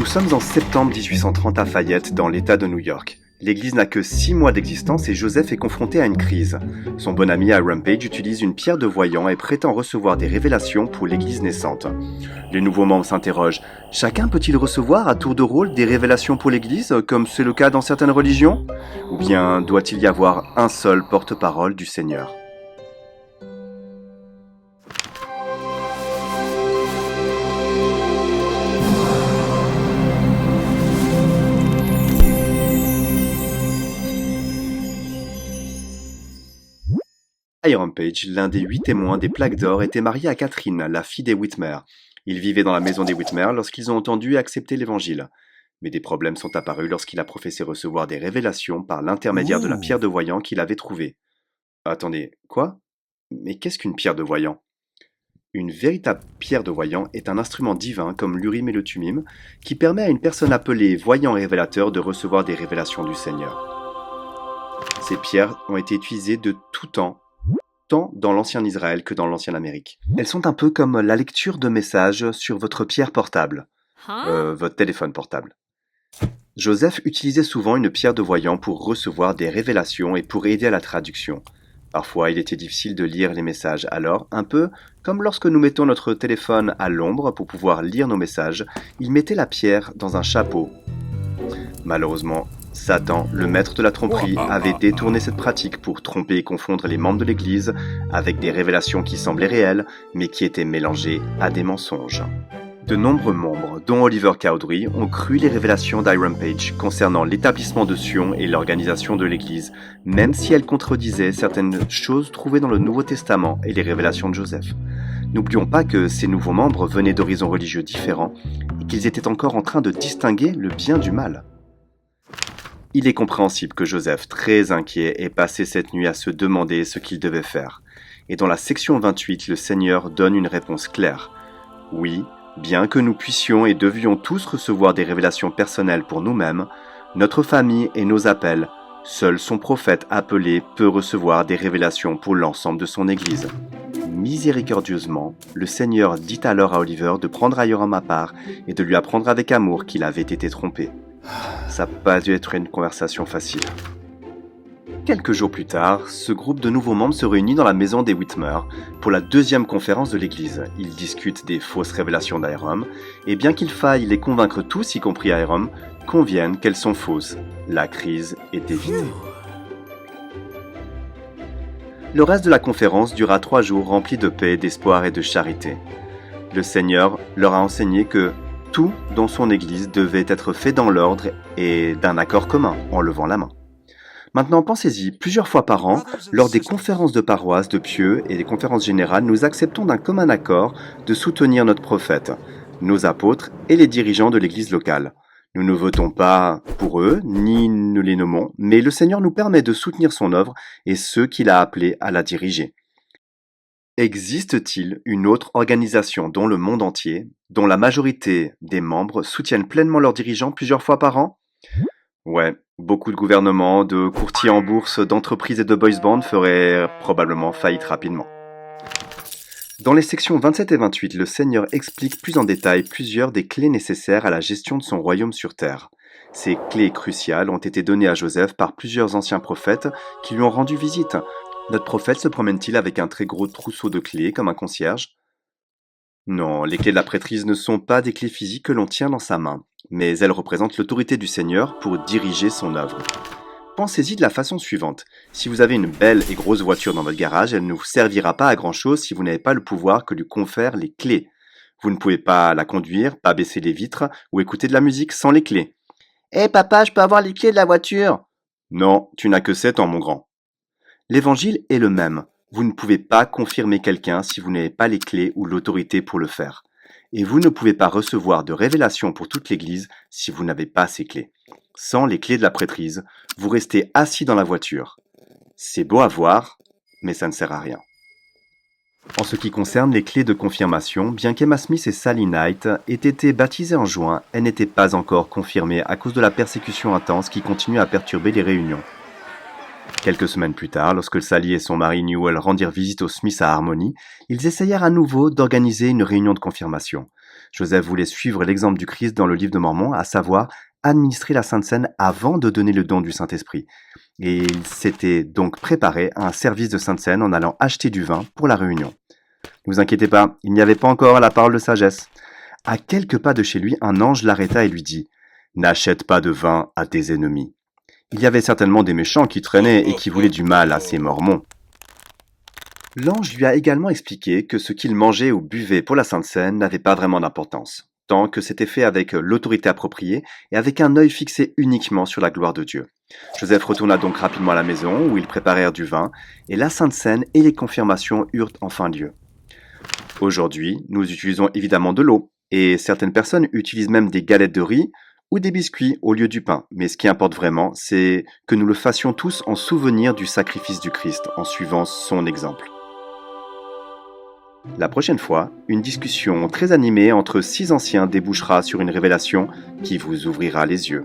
Nous sommes en septembre 1830 à Fayette, dans l'État de New York. L'église n'a que 6 mois d'existence et Joseph est confronté à une crise. Son bon ami Hiram Page utilise une pierre de voyant et prétend recevoir des révélations pour l'église naissante. Les nouveaux membres s'interrogent. Chacun peut-il recevoir à tour de rôle des révélations pour l'église, comme c'est le cas dans certaines religions? Ou bien doit-il y avoir un seul porte-parole du Seigneur? Hiram Page, l'un des 8 témoins des plaques d'or, était marié à Catherine, la fille des Whitmer. Ils vivaient dans la maison des Whitmer lorsqu'ils ont entendu et accepté l'évangile. Mais des problèmes sont apparus lorsqu'il a professé recevoir des révélations par l'intermédiaire de la pierre de voyant qu'il avait trouvée. Attendez, quoi? Mais qu'est-ce qu'une pierre de voyant? Une véritable pierre de voyant est un instrument divin comme l'Urim et le Thummim qui permet à une personne appelée voyant révélateur de recevoir des révélations du Seigneur. Ces pierres ont été utilisées de tout temps, tant dans l'ancien Israël que dans l'ancienne Amérique. Elles sont un peu comme la lecture de messages sur votre pierre portable, votre téléphone portable. Joseph utilisait souvent une pierre de voyant pour recevoir des révélations et pour aider à la traduction. Parfois, il était difficile de lire les messages, alors, un peu comme lorsque nous mettons notre téléphone à l'ombre pour pouvoir lire nos messages, il mettait la pierre dans un chapeau. Malheureusement, Satan, le maître de la tromperie, avait détourné cette pratique pour tromper et confondre les membres de l'Église avec des révélations qui semblaient réelles, mais qui étaient mélangées à des mensonges. De nombreux membres, dont Oliver Cowdery, ont cru les révélations d'Hiram Page concernant l'établissement de Sion et l'organisation de l'Église, même si elles contredisaient certaines choses trouvées dans le Nouveau Testament et les révélations de Joseph. N'oublions pas que ces nouveaux membres venaient d'horizons religieux différents et qu'ils étaient encore en train de distinguer le bien du mal. Il est compréhensible que Joseph, très inquiet, ait passé cette nuit à se demander ce qu'il devait faire. Et dans la section 28, le Seigneur donne une réponse claire. Oui, bien que nous puissions et devions tous recevoir des révélations personnelles pour nous-mêmes, notre famille et nos appels, seul son prophète appelé peut recevoir des révélations pour l'ensemble de son Église. Miséricordieusement, le Seigneur dit alors à Oliver de prendre Hiram à part et de lui apprendre avec amour qu'il avait été trompé. Ça n'a pas dû être une conversation facile. Quelques jours plus tard, ce groupe de nouveaux membres se réunit dans la maison des Whitmer pour la deuxième conférence de l'église. Ils discutent des fausses révélations d'Hiram, et bien qu'il faille les convaincre tous, y compris Hiram, conviennent qu'elles sont fausses. La crise est évitée. Le reste de la conférence dura 3 jours remplis de paix, d'espoir et de charité. Le Seigneur leur a enseigné que tout dans son Église devait être fait dans l'ordre et d'un accord commun, en levant la main. Maintenant, pensez-y, plusieurs fois par an, lors des conférences de paroisse, de pieux et des conférences générales, nous acceptons d'un commun accord de soutenir notre prophète, nos apôtres et les dirigeants de l'Église locale. Nous ne votons pas pour eux, ni ne les nommons, mais le Seigneur nous permet de soutenir son œuvre et ceux qu'il a appelés à la diriger. Existe-t-il une autre organisation dans le monde entier, dont la majorité des membres soutiennent pleinement leurs dirigeants plusieurs fois par an? Ouais, beaucoup de gouvernements, de courtiers en bourse, d'entreprises et de boys bands feraient probablement faillite rapidement. Dans les sections 27 et 28, le Seigneur explique plus en détail plusieurs des clés nécessaires à la gestion de son royaume sur terre. Ces clés cruciales ont été données à Joseph par plusieurs anciens prophètes qui lui ont rendu visite. Notre prophète se promène-t-il avec un très gros trousseau de clés comme un concierge? Non, les clés de la prêtrise ne sont pas des clés physiques que l'on tient dans sa main, mais elles représentent l'autorité du Seigneur pour diriger son œuvre. Pensez-y de la façon suivante. Si vous avez une belle et grosse voiture dans votre garage, elle ne vous servira pas à grand-chose si vous n'avez pas le pouvoir que lui confèrent les clés. Vous ne pouvez pas la conduire, pas baisser les vitres ou écouter de la musique sans les clés. « Hé papa, je peux avoir les clés de la voiture ?»« Non, tu n'as que 7 ans mon grand. » L'évangile est le même. Vous ne pouvez pas confirmer quelqu'un si vous n'avez pas les clés ou l'autorité pour le faire. Et vous ne pouvez pas recevoir de révélation pour toute l'Église si vous n'avez pas ces clés. Sans les clés de la prêtrise, vous restez assis dans la voiture. C'est beau à voir, mais ça ne sert à rien. En ce qui concerne les clés de confirmation, bien qu'Emma Smith et Sally Knight aient été baptisées en juin, elles n'étaient pas encore confirmées à cause de la persécution intense qui continue à perturber les réunions. Quelques semaines plus tard, lorsque Sally et son mari Newell rendirent visite aux Smiths à Harmony, ils essayèrent à nouveau d'organiser une réunion de confirmation. Joseph voulait suivre l'exemple du Christ dans le livre de Mormon, à savoir administrer la Sainte Seine avant de donner le don du Saint-Esprit. Et il s'était donc préparé à un service de Sainte Seine en allant acheter du vin pour la réunion. Ne vous inquiétez pas, il n'y avait pas encore la parole de sagesse. À quelques pas de chez lui, un ange l'arrêta et lui dit « N'achète pas de vin à tes ennemis ». Il y avait certainement des méchants qui traînaient et qui voulaient du mal à ces Mormons. L'ange lui a également expliqué que ce qu'il mangeait ou buvait pour la Sainte Seine n'avait pas vraiment d'importance, tant que c'était fait avec l'autorité appropriée et avec un œil fixé uniquement sur la gloire de Dieu. Joseph retourna donc rapidement à la maison où ils préparèrent du vin, et la Sainte Seine et les confirmations eurent enfin lieu. Aujourd'hui, nous utilisons évidemment de l'eau, et certaines personnes utilisent même des galettes de riz ou des biscuits au lieu du pain. Mais ce qui importe vraiment, c'est que nous le fassions tous en souvenir du sacrifice du Christ, en suivant son exemple. La prochaine fois, une discussion très animée entre 6 anciens débouchera sur une révélation qui vous ouvrira les yeux.